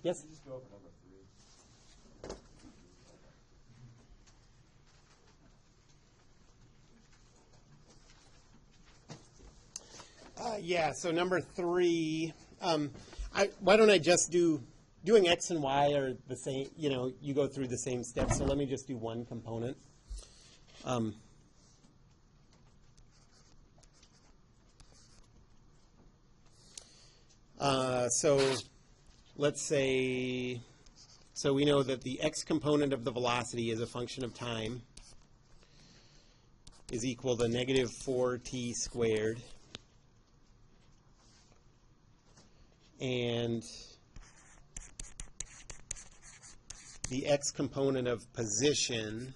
Yes? Can you just go over number 3? Yeah, so number 3, why don't I just doing X and Y are the same, you go through the same steps, so let me just do one component. So let's say, so we know that the X component of the velocity is a function of time is equal to negative 4t squared. And the X component of position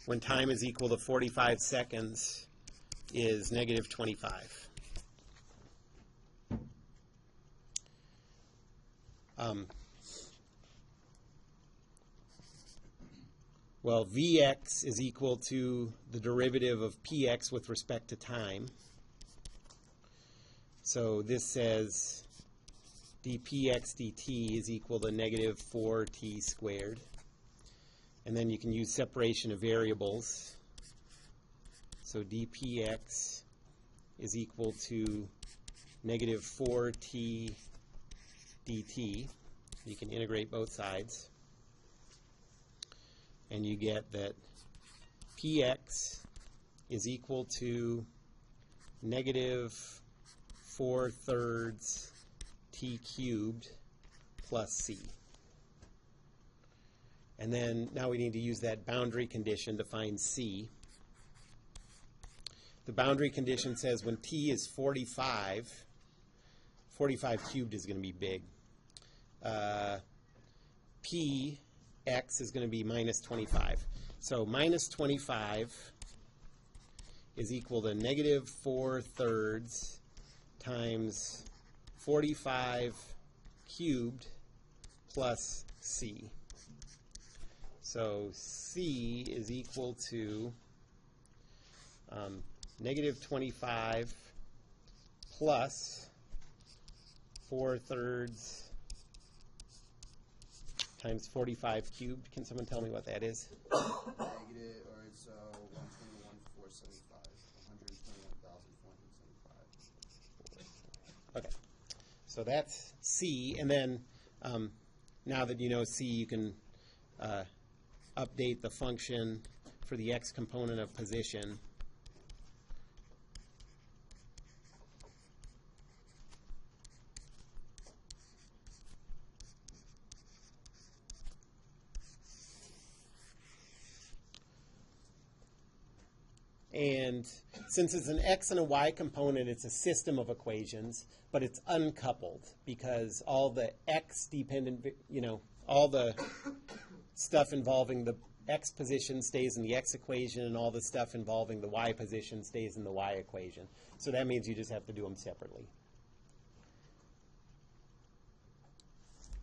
when time is equal to 45 seconds is negative 25. Well, Vx is equal to the derivative of Px with respect to time. So this says dpx dt is equal to negative 4t squared. And then you can use separation of variables. So dpx is equal to negative 4t dt. You can integrate both sides. And you get that px is equal to negative 4/3 t cubed plus c. And then now we need to use that boundary condition to find c. The boundary condition says when t is 45, 45 cubed is going to be big. Px is going to be minus 25. So minus 25 is equal to negative 4/3 times 45 cubed plus c. So c is equal to negative 25 plus 4/3 times 45 cubed. Can someone tell me what that is? Negative, or it's 121,475. 121,475. Okay. So that's c. And then now that you know c, you can update the function for the x component of position. And since it's an x and a y component, it's a system of equations, but it's uncoupled because all the x dependent, all the stuff involving the x position stays in the x equation, and all the stuff involving the y position stays in the y equation. So that means you just have to do them separately.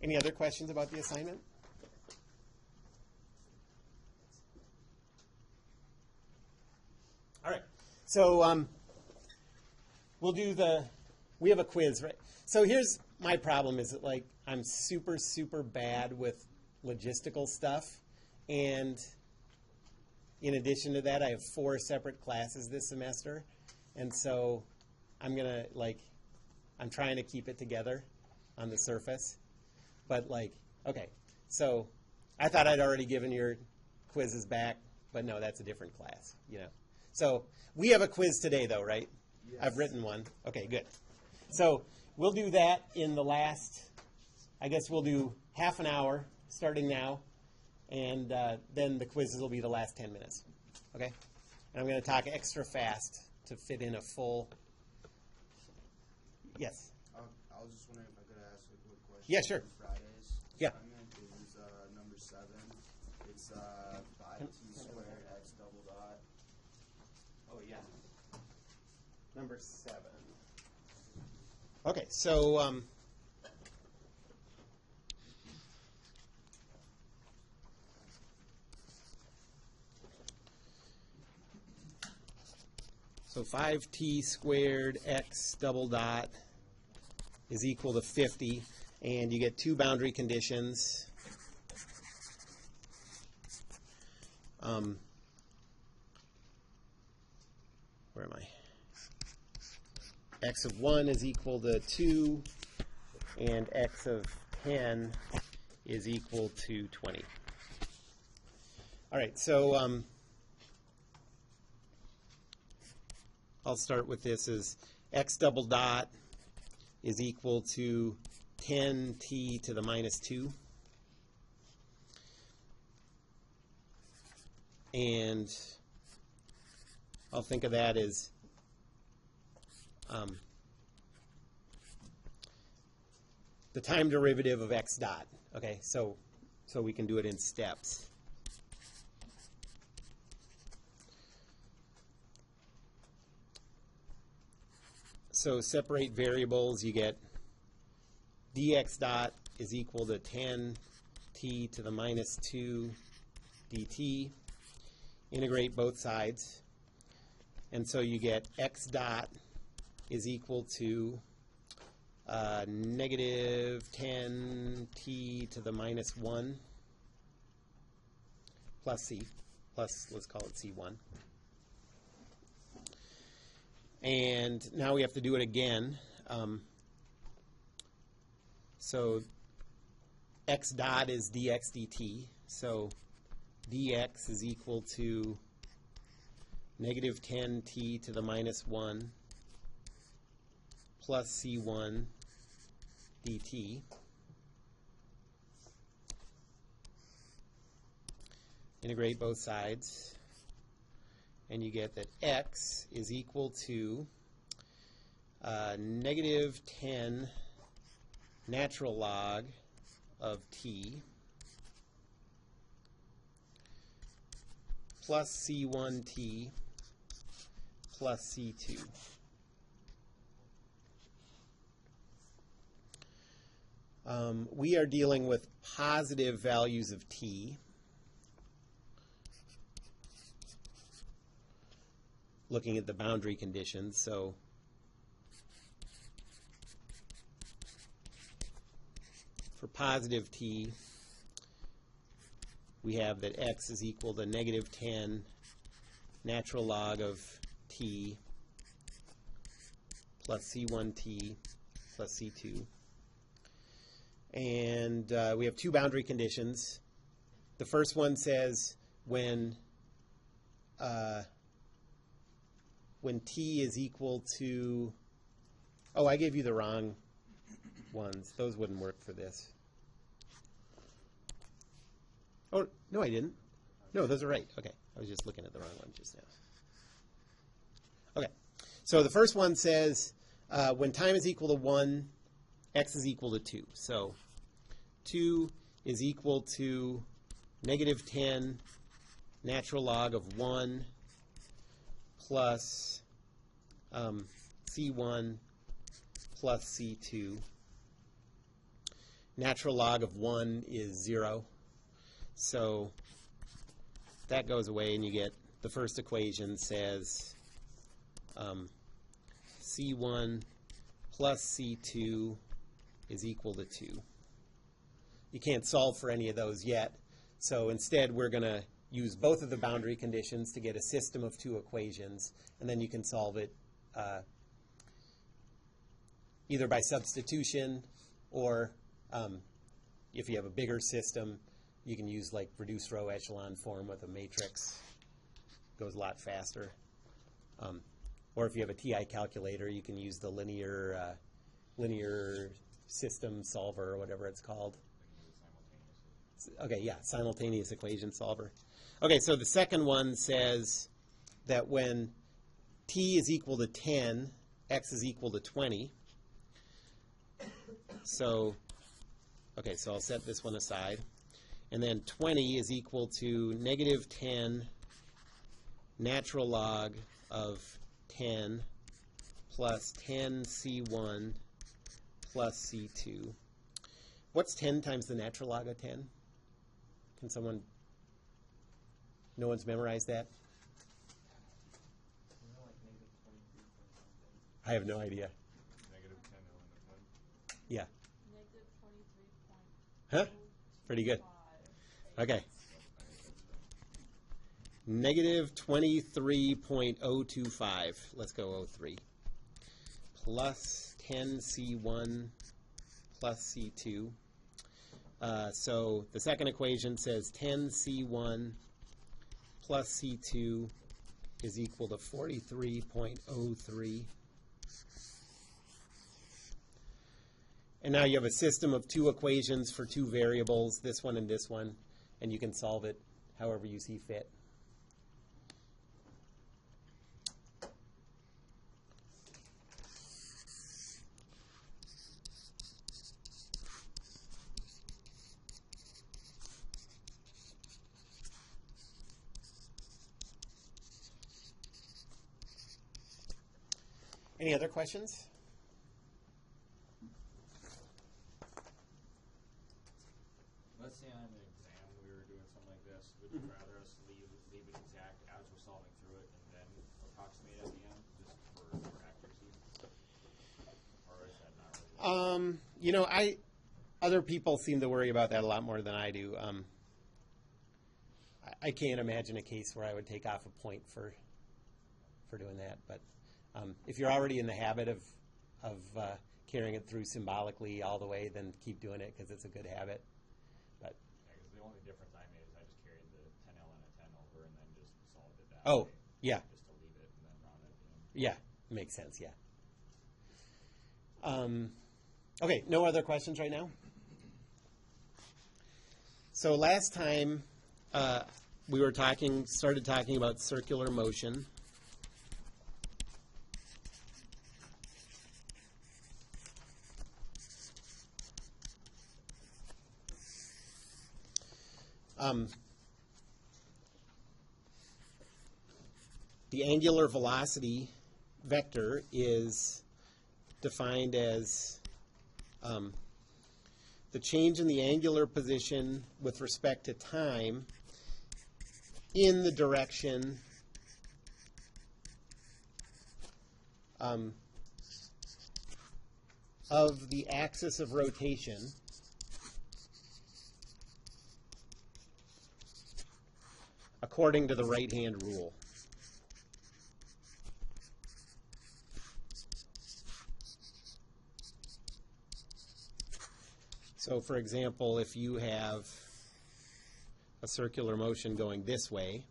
Any other questions about the assignment? All right, so we have a quiz, right? So here's my problem is that, like, I'm super, super bad with logistical stuff. And in addition to that, I have 4 separate classes this semester. And so I'm trying to keep it together on the surface. But, okay, so I thought I'd already given your quizzes back, but no, that's a different class, So we have a quiz today, though, right? Yes. I've written one. Okay, good. So we'll do that in the last, I guess we'll do half an hour starting now, and then the quizzes will be the last 10 minutes. Okay? And I'm going to talk extra fast to fit in a full. Yes? I was just wondering if I could ask a quick question. Yeah, sure. Friday's Yeah. assignment is number 7. It's 5t squared x double dot. Oh, yeah. Number 7. Okay, so so 5t squared x double dot is equal to 50, and you get two boundary conditions. Where am I? X of 1 is equal to 2, and x of 10 is equal to 20. All right, so I'll start with this as x double dot is equal to 10t to the minus 2. And I'll think of that as the time derivative of x dot. Okay, so we can do it in steps. So separate variables, you get dx dot is equal to 10t to the minus 2 dt. Integrate both sides. And so you get x dot is equal to negative 10t to the minus 1 plus c, plus let's call it c1. And now we have to do it again. So x dot is dx dt. So dx is equal to negative 10t to the minus 1 plus c1 dt. Integrate both sides, and you get that x is equal to negative 10 natural log of t plus c1t plus c2. We are dealing with positive values of t. Looking at the boundary conditions, so for positive t, we have that x is equal to negative 10 natural log of t plus c1t plus c2. And we have two boundary conditions. The first one says when t is equal to, oh, I gave you the wrong ones. Those wouldn't work for this. Oh, no, I didn't. No, those are right. Okay, I was just looking at the wrong one just now. Okay, so the first one says when time is equal to 1, x is equal to 2. So 2 is equal to negative 10 natural log of 1 plus c1 plus c2. Natural log of 1 is 0. So that goes away, and you get the first equation says c1 plus c2 is equal to 2. You can't solve for any of those yet, so instead we're going to use both of the boundary conditions to get a system of two equations, and then you can solve it either by substitution or if you have a bigger system, you can use like reduced row echelon form with a matrix. Goes a lot faster. Or if you have a TI calculator, you can use the linear system solver or whatever it's called. Okay, yeah, simultaneous equation solver. Okay, so the second one says that when t is equal to 10, x is equal to 20. So, okay, so I'll set this one aside. And then 20 is equal to negative 10 natural log of 10 plus 10 c1 plus c2. What's 10 times the natural log of 10? Can someone, no one's memorized that? I have no idea. Negative 10 ln of 10. Yeah. Negative 23.025. Huh? Pretty good. Okay. Negative 23.025. Let's go 03. Plus 10C1 plus C2. So the second equation says 10C1 plus C2 is equal to 43.03. And now you have a system of two equations for two variables, this one and this one, and you can solve it however you see fit. Any other questions? Let's say on an exam we were doing something like this. Would you rather us leave it exact as we're solving through it and then approximate at the end, just for accuracy? Or is that not really? You know, other people seem to worry about that a lot more than I do. I can't imagine a case where I would take off a point for doing that. But if you're already in the habit of carrying it through symbolically all the way, then keep doing it because it's a good habit. But Yeah, 'cause the only difference I made is I just carried the 10L and a 10 over and then just solved it that way. Yeah, Just to leave it and then round it at the end. yeah, makes sense. Yeah. Okay, no other questions right now? So last time we were started talking about circular motion. The angular velocity vector is defined as the change in the angular position with respect to time in the direction of the axis of rotation according to the right-hand rule. So, for example, if you have a circular motion going this way,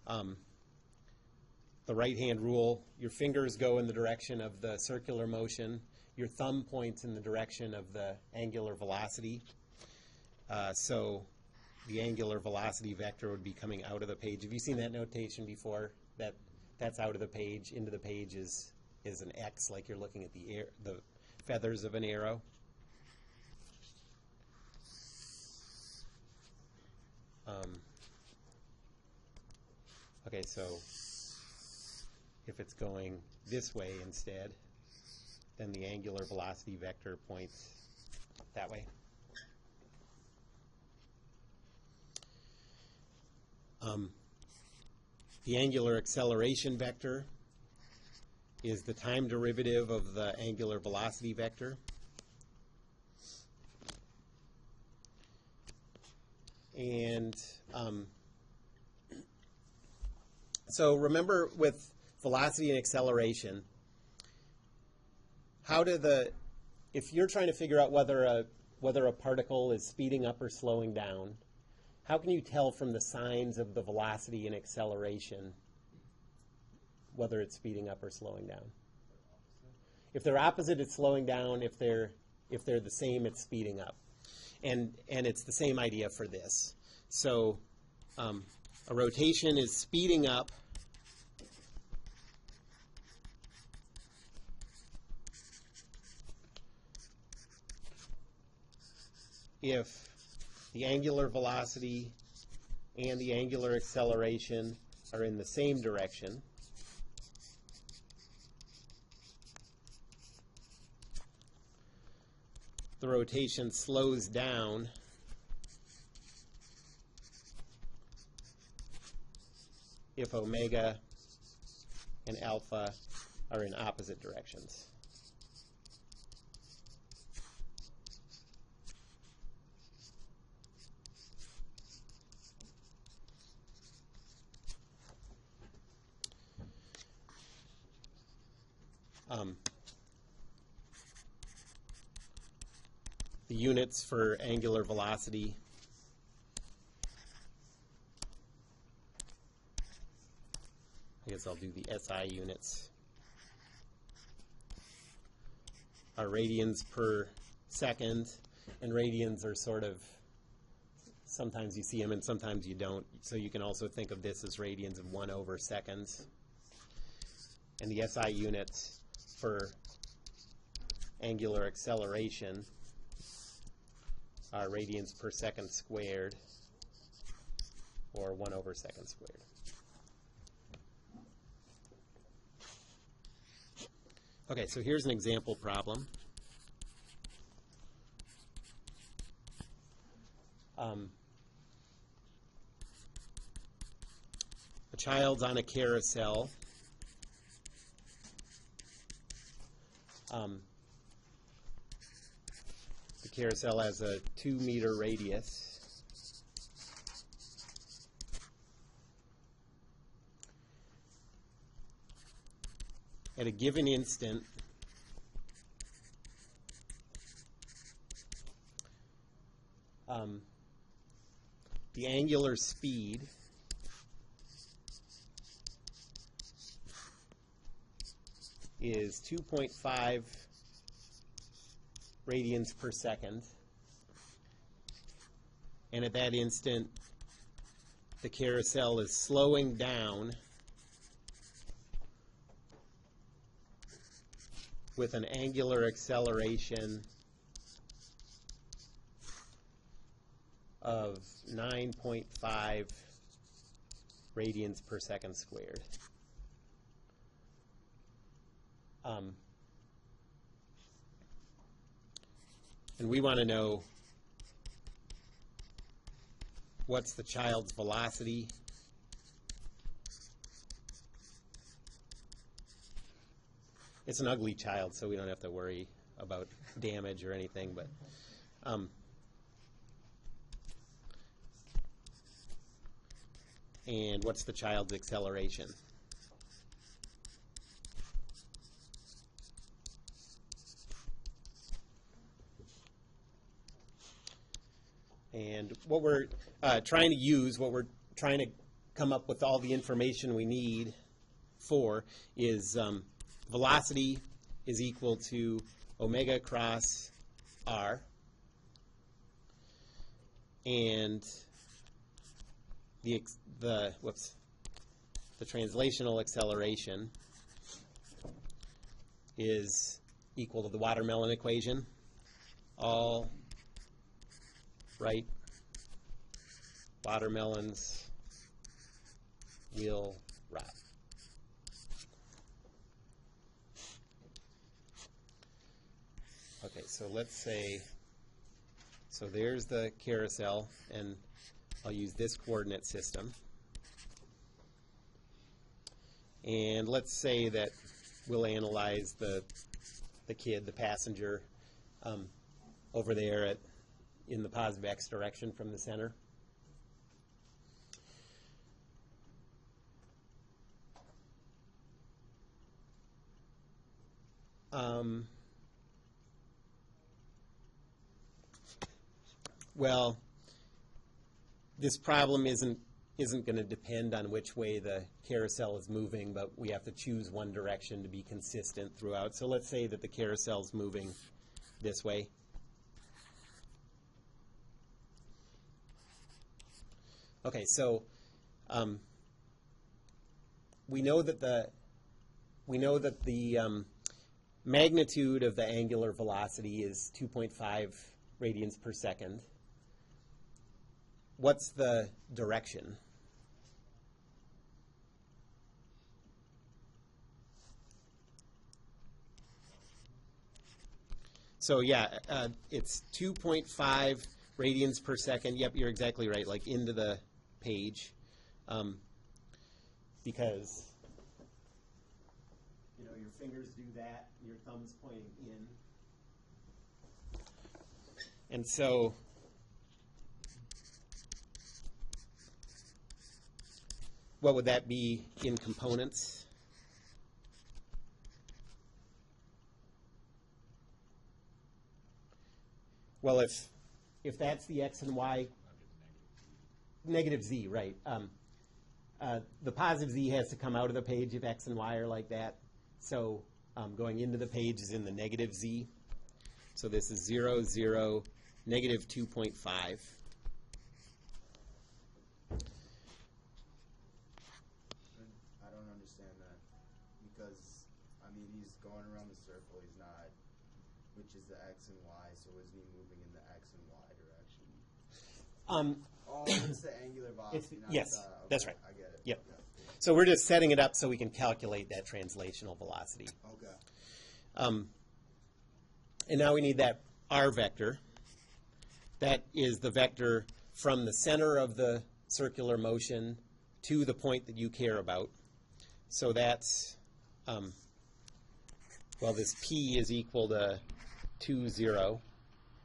the right-hand rule, your fingers go in the direction of the circular motion, your thumb points in the direction of the angular velocity. So the angular velocity vector would be coming out of the page. Have you seen that notation before? That's out of the page. Into the page is an X, like you're looking at the feathers of an arrow. Okay, so if it's going this way instead, then the angular velocity vector points that way. The angular acceleration vector is the time derivative of the angular velocity vector. And so remember with velocity and acceleration, if you're trying to figure out whether a particle is speeding up or slowing down, how can you tell from the signs of the velocity and acceleration whether it's speeding up or slowing down? If they're opposite, it's slowing down. If they're the same, it's speeding up. And it's the same idea for this. So a rotation is speeding up if the angular velocity and the angular acceleration are in the same direction. The rotation slows down if omega and alpha are in opposite directions. the units for angular velocity I guess I'll do the SI units are radians per second, and radians are sort of, sometimes you see them and sometimes you don't, so you can also think of this as radians of 1 over seconds. And the SI units for angular acceleration are radians per second squared, or 1 over second squared. Okay, so here's an example problem. A child's on a carousel. The carousel has a 2-meter radius. At a given instant, the angular speed is 2.5 radians per second. And at that instant, the carousel is slowing down with an angular acceleration of 9.5 radians per second squared. And we want to know what's the child's velocity. It's an ugly child, so we don't have to worry about damage or anything, but and what's the child's acceleration? And what we're trying to use, what we're trying to come up with all the information we need for is velocity is equal to omega cross r, and the translational acceleration is equal to the watermelon equation. All right, watermelons will rot. Okay, so let's say, so there's the carousel, and I'll use this coordinate system. And let's say that we'll analyze the kid, the passenger, over there in the positive x direction from the center. Well, this problem isn't going to depend on which way the carousel is moving, but we have to choose one direction to be consistent throughout. So let's say that the carousel is moving this way. Okay, so we know that the magnitude of the angular velocity is 2.5 radians per second. What's the direction? So yeah, it's 2.5 radians per second. Yep, you're exactly right, like into the page, because you know your fingers do that, your thumb's pointing in, and so what would that be in components? Well, if that's the x and y, negative z, right. The positive z has to come out of the page if x and y are like that. So going into the page is in the negative z. So this is 0, 0, negative 2.5. I don't understand that because, I mean, he's going around the circle. He's not, which is the x and y, so isn't he moving in the x and y direction? Oh, it's the angular velocity. not yes, the, okay, that's right. I get it. Yep. Okay. So we're just setting it up so we can calculate that translational velocity. Okay. And now we need that r vector. That is the vector from the center of the circular motion to the point that you care about. So that's, well, this p is equal to 2, 0.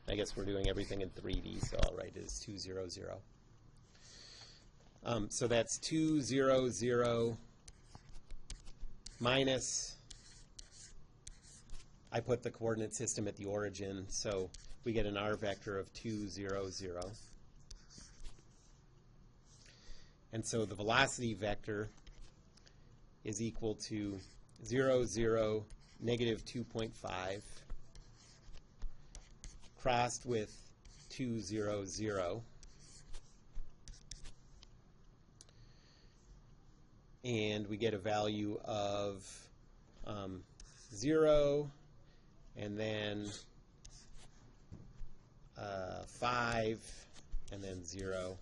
I guess we're doing everything in 3D, so I'll write it as 2, 0, 0. So that's 2, 0, 0 minus, I put the coordinate system at the origin, so we get an r vector of 2, 0, 0. And so the velocity vector is equal to 0, 0, negative 2.5 crossed with 2, 0, 0. And we get a value of 0, and then 5, and then 0.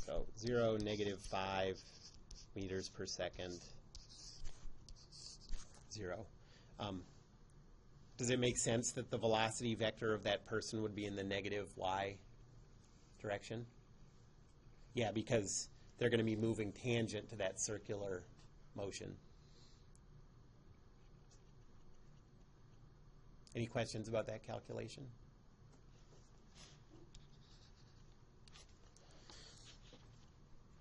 So 0, negative 5 meters per second, 0. Does it make sense that the velocity vector of that person would be in the negative y direction? Yeah, because they're going to be moving tangent to that circular motion. Any questions about that calculation?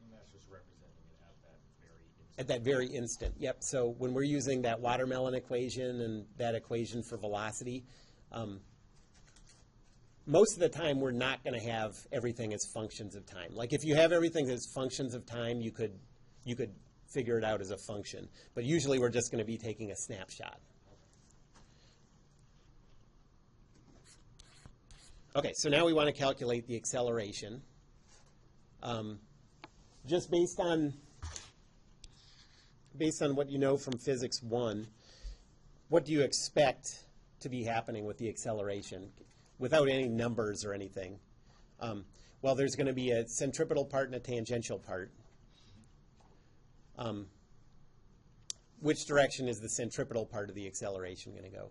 And that's just representing it at that very instant. At that very instant, yep. So when we're using that watermelon equation and that equation for velocity, most of the time we're not going to have everything as functions of time. Like if you have everything as functions of time, you could figure it out as a function. But usually we're just going to be taking a snapshot. Okay, so now we want to calculate the acceleration. Just based on what you know from Physics 1, what do you expect to be happening with the acceleration without any numbers or anything? Well, there's going to be a centripetal part and a tangential part. Which direction is the centripetal part of the acceleration going to go?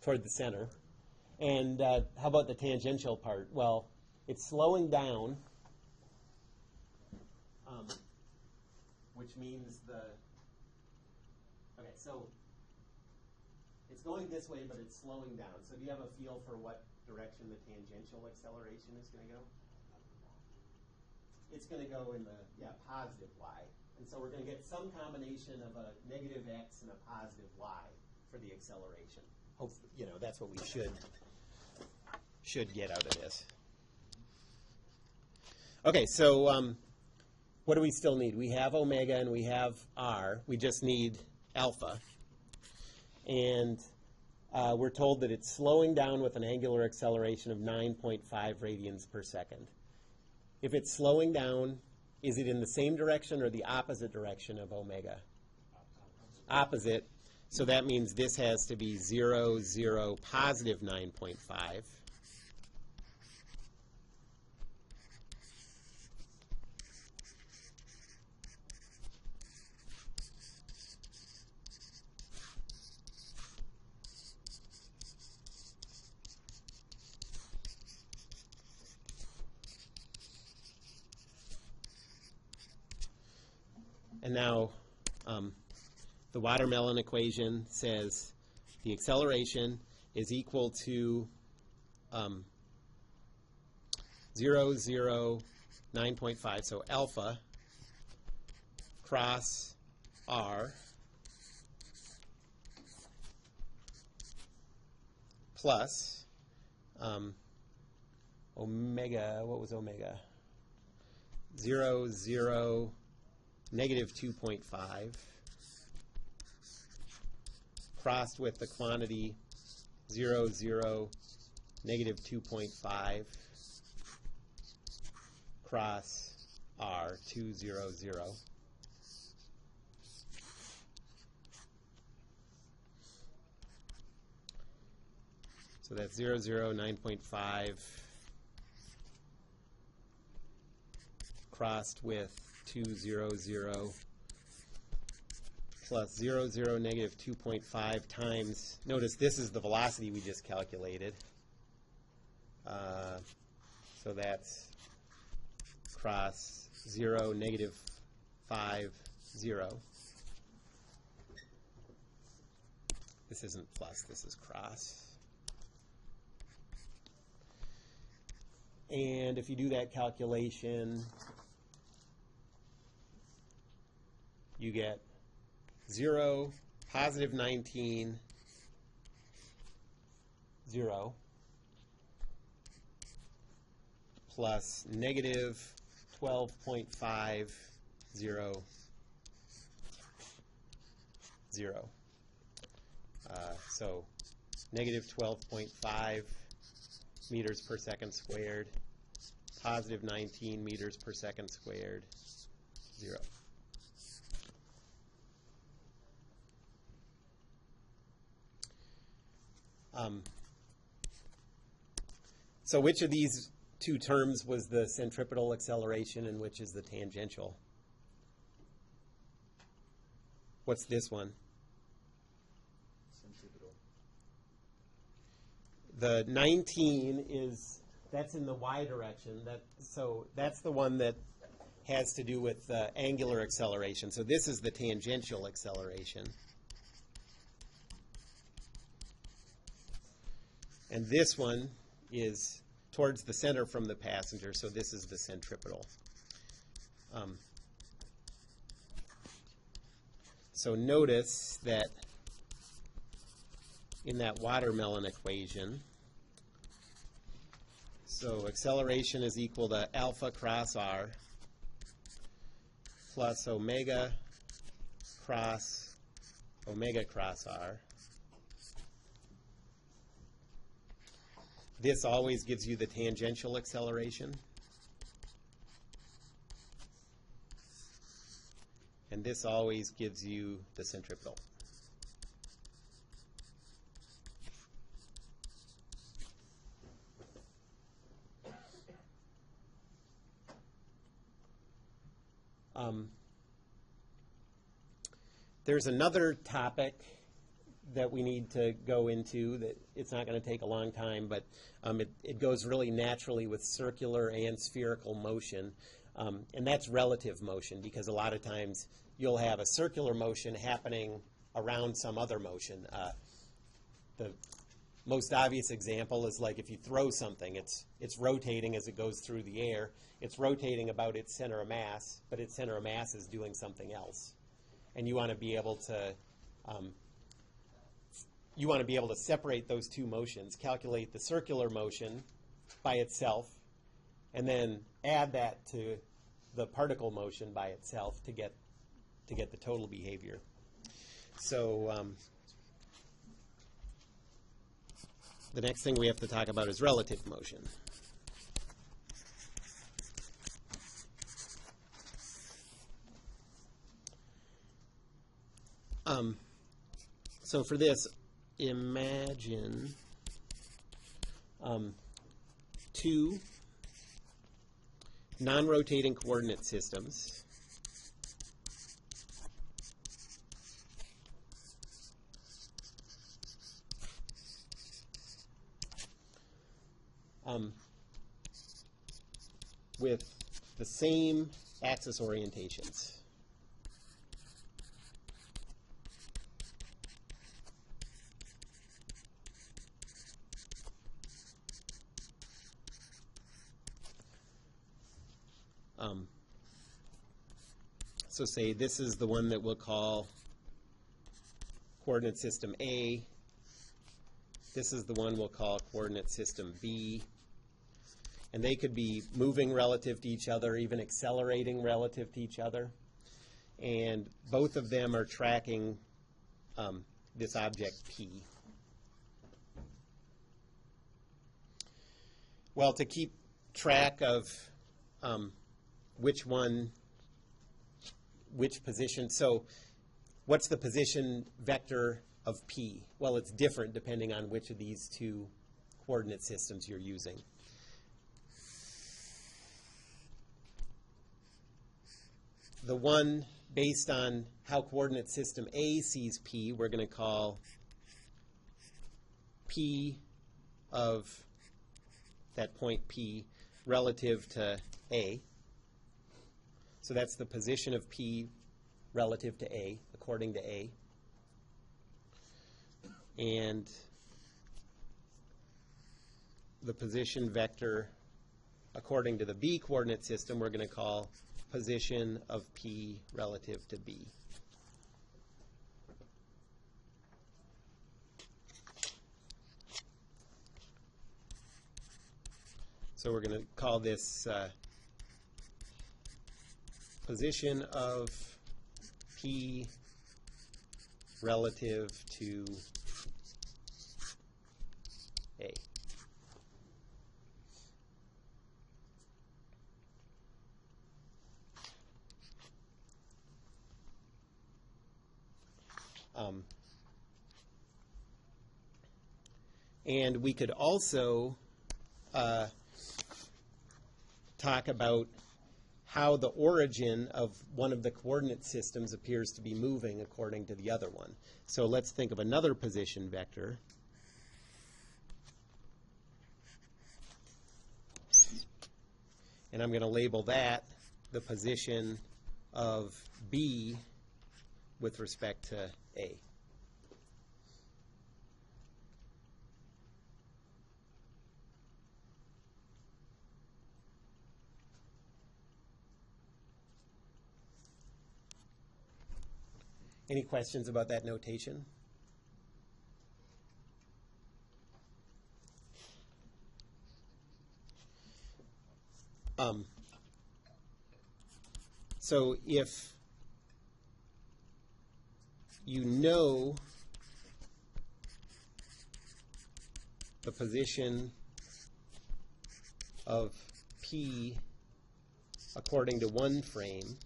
Toward the center. And how about the tangential part? Well, it's slowing down, which means okay, so it's going this way, but it's slowing down. So do you have a feel for what direction the tangential acceleration is going to go? It's going to go in the, positive y. And so we're going to get some combination of a negative x and a positive y for the acceleration. Hopefully, that's what we should get out of this. Okay, so what do we still need? We have omega and we have r. We just need alpha. And we're told that it's slowing down with an angular acceleration of 9.5 radians per second. If it's slowing down, is it in the same direction or the opposite direction of omega? Opposite. So that means this has to be 0, 0, positive 9.5. And now the watermelon equation says the acceleration is equal to 0, 0, 9.5, so alpha cross r plus omega, what was omega? 0, 0, negative 2.5 crossed with the quantity 0, 0, negative 2.5 cross R 2, 0, 0. So that's 0, 0, 9.5 crossed with 2, 0, 0 plus 0, 0, negative 2.5 times, notice this is the velocity we just calculated. So that's cross 0, negative 5, 0. This isn't plus, this is cross. And if you do that calculation, you get 0, positive 19, 0, plus negative 12.5, 0, 0. So negative 12.5 meters per second squared, positive 19 meters per second squared, 0. So which of these two terms was the centripetal acceleration and which is the tangential? What's this one? Centripetal. The 19 is, that's in the y direction. So that's the one that has to do with angular acceleration. So this is the tangential acceleration. And this one is towards the center from the passenger, so this is the centripetal. So notice that in that watermelon equation, so acceleration is equal to alpha cross r plus omega cross r. This always gives you the tangential acceleration. And this always gives you the centripetal. There's another topic that we need to go into that it's not going to take a long time, but it goes really naturally with circular and spherical motion, and that's relative motion, because a lot of times you'll have a circular motion happening around some other motion. The most obvious example is like if you throw something, it's rotating as it goes through the air. It's rotating about its center of mass, but its center of mass is doing something else. And you want to be able to separate those two motions, calculate the circular motion by itself, and then add that to the particle motion by itself to get the total behavior. So the next thing we have to talk about is relative motion. So for this, imagine two non-rotating coordinate systems with the same axis orientations. So say this is the one that we'll call coordinate system A, This is the one we'll call coordinate system B. And they could be moving relative to each other, even accelerating relative to each other. And both of them are tracking this object P. Well, to keep track of which position, so what's the position vector of P? Well, it's different depending on which of these two coordinate systems you're using. The one based on how coordinate system A sees P, we're going to call P of that point P relative to A. So that's the position of P relative to A, according to A. And the position vector according to the B coordinate system we're going to call position of P relative to B. So we're going to call this position of P relative to A. And we could also talk about how the origin of one of the coordinate systems appears to be moving according to the other one. So let's think of another position vector. And I'm going to label that the position of B with respect to A. Any questions about that notation? So if you know the position of P according to one frame,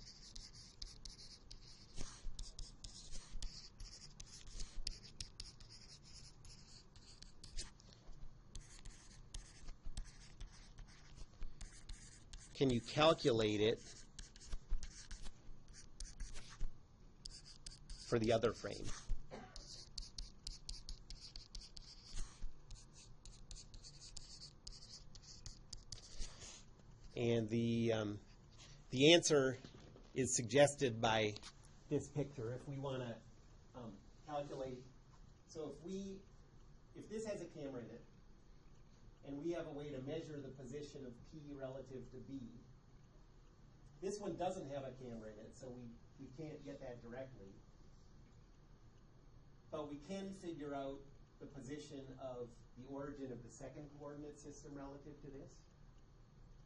can you calculate it for the other frame? And the answer is suggested by this picture. If we want to calculate, so if this has a camera in it, and we have a way to measure the position of P relative to B. This one doesn't have a camera in it, so we can't get that directly. But we can figure out the position of the origin of the second coordinate system relative to this.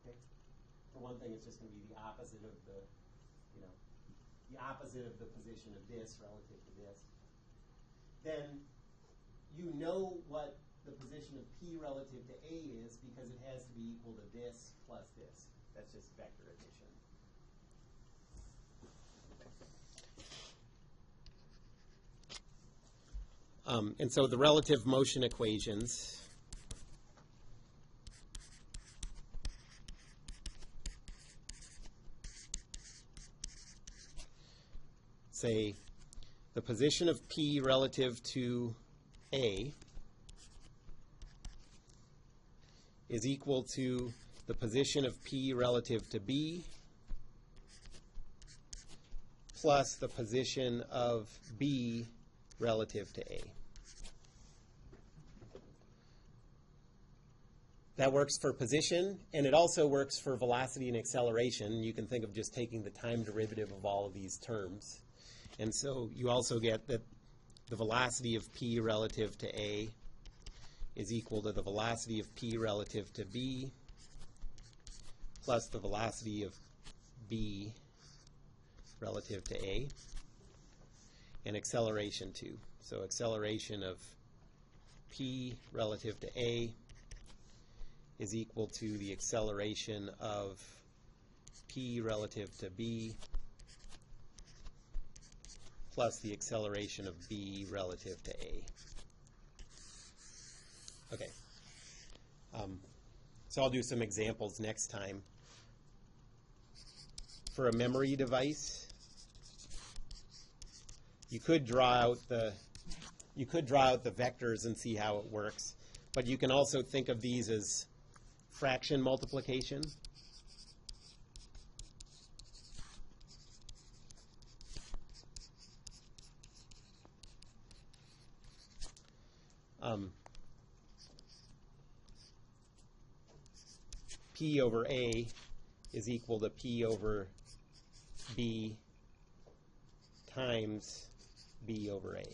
Okay. For one thing, it's just going to be the opposite of the opposite of the position of this relative to this. Then you know what the position of P relative to A is because it has to be equal to this plus this. That's just vector addition. And so the relative motion equations say the position of P relative to A is equal to the position of P relative to B plus the position of B relative to A. That works for position, and it also works for velocity and acceleration. You can think of just taking the time derivative of all of these terms. And so you also get that the velocity of P relative to A is equal to the velocity of p relative to b plus the velocity of b relative to a, and acceleration 2. So acceleration of p relative to a is equal to the acceleration of p relative to b plus the acceleration of b relative to a. Okay. So I'll do some examples next time. For a memory device, you could draw out the vectors and see how it works, but you can also think of these as fraction multiplication. P over A is equal to P over B times B over A.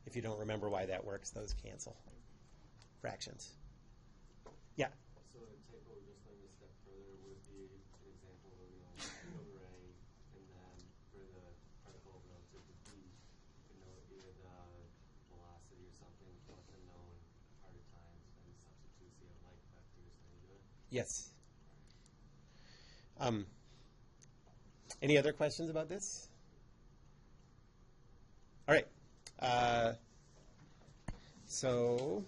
If you don't remember why that works, those cancel. Fractions. Yeah? So a table just going a step further would be an example where we only P over A, and then for the particle relative to B, you can know either the velocity or something plus a known hard times and substitute the like vectors and do it. Yes. Any other questions about this? All right. So